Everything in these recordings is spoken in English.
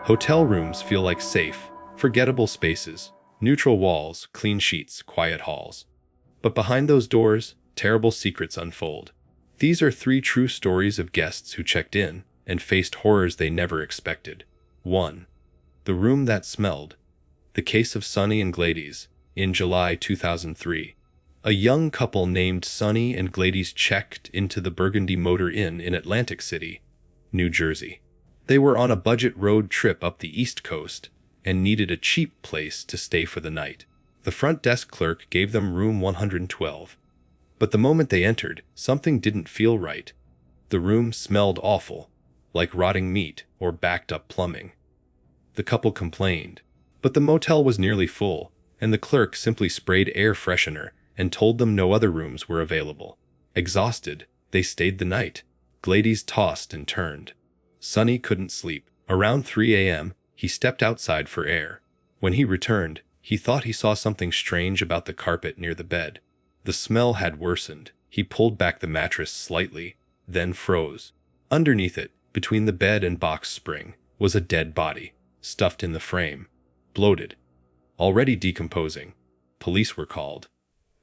Hotel rooms feel like safe, forgettable spaces, neutral walls, clean sheets, quiet halls. But behind those doors, terrible secrets unfold. These are three true stories of guests who checked in and faced horrors they never expected. 1. The room that smelled. The case of Sonny and Gladys. In July 2003, a young couple named Sonny and Gladys checked into the Burgundy Motor Inn in Atlantic City, New Jersey. They were on a budget road trip up the East Coast and needed a cheap place to stay for the night. The front desk clerk gave them room 112. But the moment they entered, something didn't feel right. The room smelled awful, like rotting meat or backed-up plumbing. The couple complained, but the motel was nearly full, and the clerk simply sprayed air freshener and told them no other rooms were available. Exhausted, they stayed the night. Gladys tossed and turned. Sonny couldn't sleep. Around 3 a.m., he stepped outside for air. When he returned, he thought he saw something strange about the carpet near the bed. The smell had worsened. He pulled back the mattress slightly, then froze. Underneath it, between the bed and box spring, was a dead body, stuffed in the frame, bloated, already decomposing. Police were called.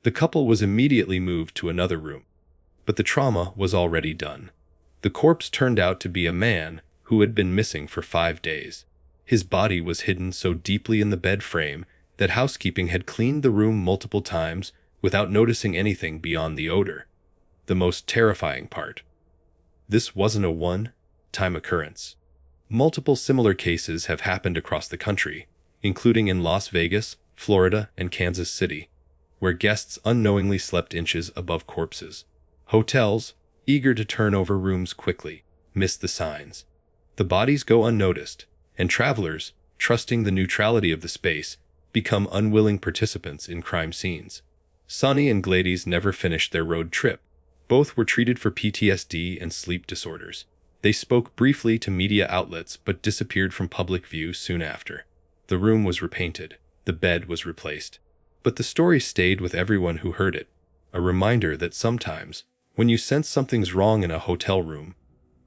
The couple was immediately moved to another room, but the trauma was already done. The corpse turned out to be a man who had been missing for 5 days. His body was hidden so deeply in the bed frame that housekeeping had cleaned the room multiple times without noticing anything beyond the odor. The most terrifying part: this wasn't a one-time occurrence. Multiple similar cases have happened across the country, including in Las Vegas, Florida, and Kansas City, where guests unknowingly slept inches above corpses. Hotels, eager to turn over rooms quickly, miss the signs. The bodies go unnoticed, and travelers, trusting the neutrality of the space, become unwilling participants in crime scenes. Sonny and Gladys never finished their road trip. Both were treated for PTSD and sleep disorders. They spoke briefly to media outlets but disappeared from public view soon after. The room was repainted. The bed was replaced. But the story stayed with everyone who heard it, a reminder that sometimes, when you sense something's wrong in a hotel room,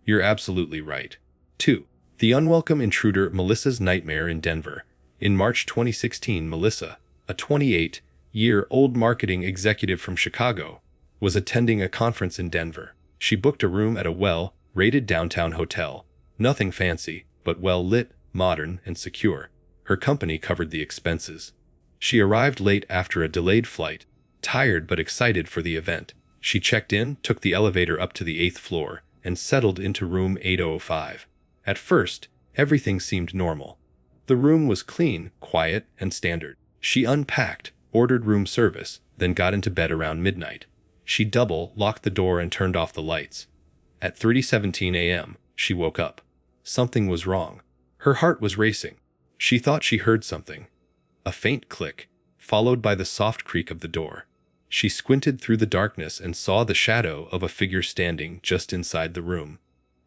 you're absolutely right. 2. The unwelcome intruder. Melissa's nightmare in Denver. In March 2016, Melissa, a 28-year-old marketing executive from Chicago, was attending a conference in Denver. She booked a room at a well-rated downtown hotel. Nothing fancy, but well-lit, modern, and secure. Her company covered the expenses. She arrived late after a delayed flight, tired but excited for the event. She checked in, took the elevator up to the 8th floor, and settled into room 805. At first, everything seemed normal. The room was clean, quiet, and standard. She unpacked, ordered room service, then got into bed around midnight. She double-locked the door and turned off the lights. At 3:17 a.m., she woke up. Something was wrong. Her heart was racing. She thought she heard something. A faint click, followed by the soft creak of the door. She squinted through the darkness and saw the shadow of a figure standing just inside the room.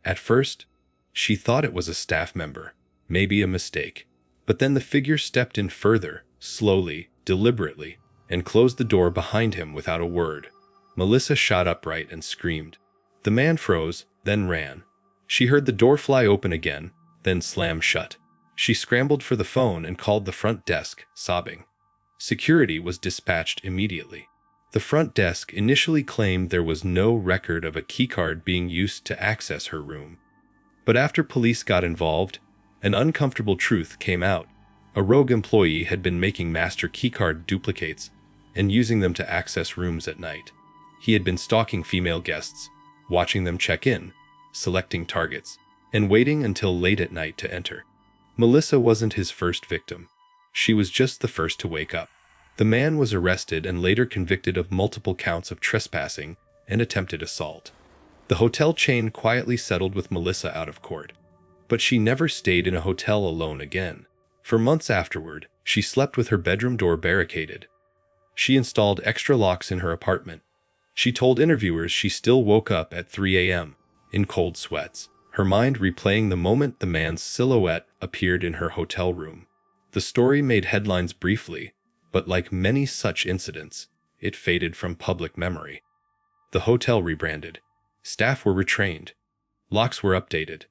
At first, she thought it was a staff member, maybe a mistake. But then the figure stepped in further, slowly, deliberately, and closed the door behind him without a word. Melissa shot upright and screamed. The man froze, then ran. She heard the door fly open again, then slam shut. She scrambled for the phone and called the front desk, sobbing. Security was dispatched immediately. The front desk initially claimed there was no record of a keycard being used to access her room. But after police got involved, an uncomfortable truth came out. A rogue employee had been making master keycard duplicates and using them to access rooms at night. He had been stalking female guests, watching them check in, selecting targets, and waiting until late at night to enter. Melissa wasn't his first victim. She was just the first to wake up. The man was arrested and later convicted of multiple counts of trespassing and attempted assault. The hotel chain quietly settled with Melissa out of court. But she never stayed in a hotel alone again. For months afterward, she slept with her bedroom door barricaded. She installed extra locks in her apartment. She told interviewers she still woke up at 3 a.m. in cold sweats, her mind replaying the moment the man's silhouette appeared in her hotel room. The story made headlines briefly, but like many such incidents, it faded from public memory. The hotel rebranded. Staff were retrained. Locks were updated.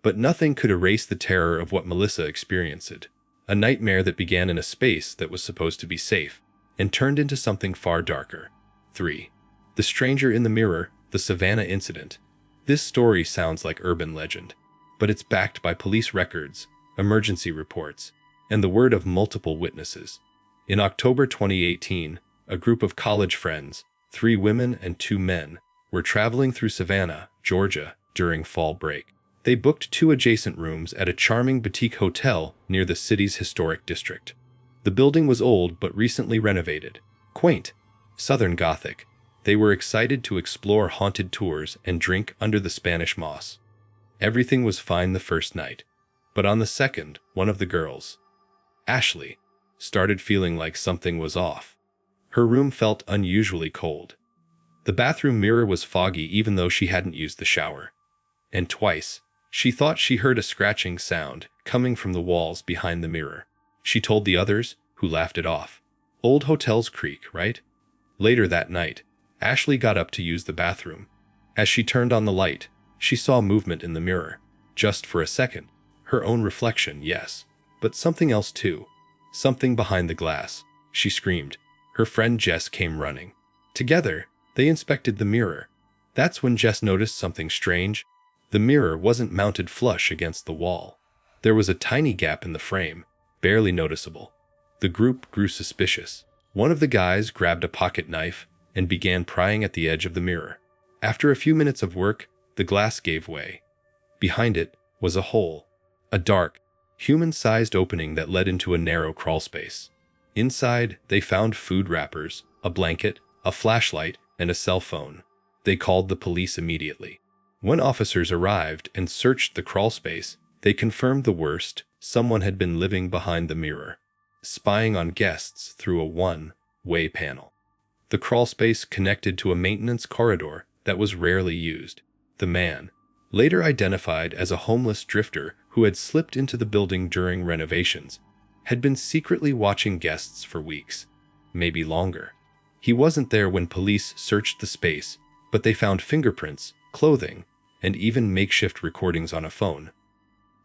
But nothing could erase the terror of what Melissa experienced. A nightmare that began in a space that was supposed to be safe and turned into something far darker. 3. The Stranger in the Mirror, the Savannah Incident. This story sounds like urban legend, but it's backed by police records, emergency reports, and the word of multiple witnesses. In October 2018, a group of college friends, 3 women and 2 men, were traveling through Savannah, Georgia, during fall break. They booked 2 adjacent rooms at a charming boutique hotel near the city's historic district. The building was old but recently renovated. Quaint, Southern Gothic. They were excited to explore haunted tours and drink under the Spanish moss. Everything was fine the first night, but on the second, one of the girls, Ashley, started feeling like something was off. Her room felt unusually cold. The bathroom mirror was foggy even though she hadn't used the shower. And twice, she thought she heard a scratching sound coming from the walls behind the mirror. She told the others, who laughed it off. Old hotels creak, right? Later that night, Ashley got up to use the bathroom. As she turned on the light, she saw movement in the mirror. Just for a second. Her own reflection, yes. But something else too. Something behind the glass. She screamed. Her friend Jess came running. Together, they inspected the mirror. That's when Jess noticed something strange. The mirror wasn't mounted flush against the wall. There was a tiny gap in the frame, barely noticeable. The group grew suspicious. One of the guys grabbed a pocket knife and began prying at the edge of the mirror. After a few minutes of work, the glass gave way. Behind it was a hole, a dark, human-sized opening that led into a narrow crawlspace. Inside, they found food wrappers, a blanket, a flashlight, and a cell phone. They called the police immediately. When officers arrived and searched the crawlspace, they confirmed the worst: someone had been living behind the mirror, spying on guests through a one-way panel. The crawlspace connected to a maintenance corridor that was rarely used. The man, later identified as a homeless drifter who had slipped into the building during renovations, had been secretly watching guests for weeks, maybe longer. He wasn't there when police searched the space, but they found fingerprints, clothing, and even makeshift recordings on a phone.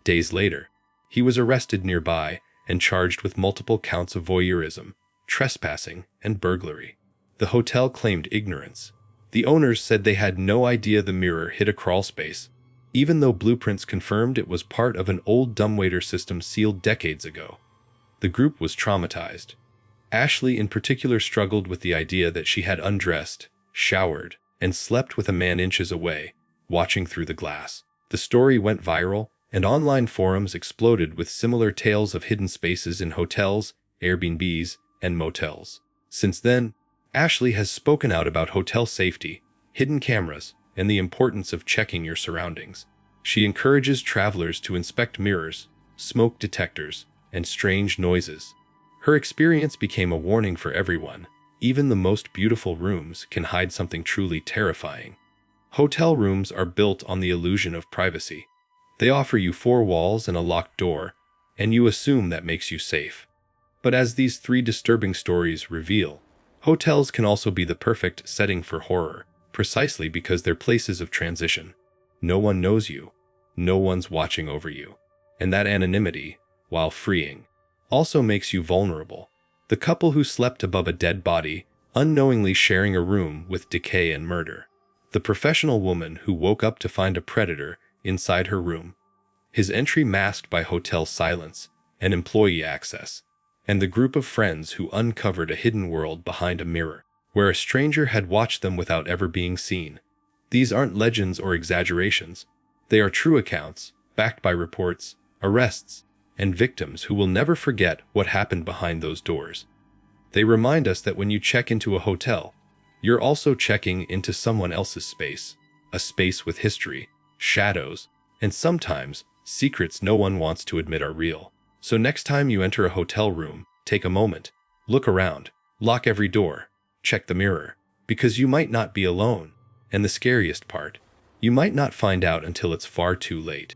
Days later, he was arrested nearby and charged with multiple counts of voyeurism, trespassing, and burglary. The hotel claimed ignorance. The owners said they had no idea the mirror hit a crawlspace, even though blueprints confirmed it was part of an old dumbwaiter system sealed decades ago. The group was traumatized. Ashley in particular struggled with the idea that she had undressed, showered, and slept with a man inches away, watching through the glass. The story went viral, and online forums exploded with similar tales of hidden spaces in hotels, Airbnbs, and motels. Since then, Ashley has spoken out about hotel safety, hidden cameras, and the importance of checking your surroundings. She encourages travelers to inspect mirrors, smoke detectors, and strange noises. Her experience became a warning for everyone. Even the most beautiful rooms can hide something truly terrifying. Hotel rooms are built on the illusion of privacy. They offer you 4 walls and a locked door, and you assume that makes you safe. But as these 3 disturbing stories reveal, hotels can also be the perfect setting for horror, precisely because they're places of transition. No one knows you. No one's watching over you. And that anonymity, while freeing, also makes you vulnerable. The couple who slept above a dead body, unknowingly sharing a room with decay and murder. The professional woman who woke up to find a predator inside her room. His entry masked by hotel silence and employee access. And the group of friends who uncovered a hidden world behind a mirror, where a stranger had watched them without ever being seen. These aren't legends or exaggerations. They are true accounts, backed by reports, arrests, and victims who will never forget what happened behind those doors. They remind us that when you check into a hotel, you're also checking into someone else's space, a space with history, shadows, and sometimes secrets no one wants to admit are real. So next time you enter a hotel room, take a moment, look around, lock every door, check the mirror, because you might not be alone. And the scariest part, you might not find out until it's far too late.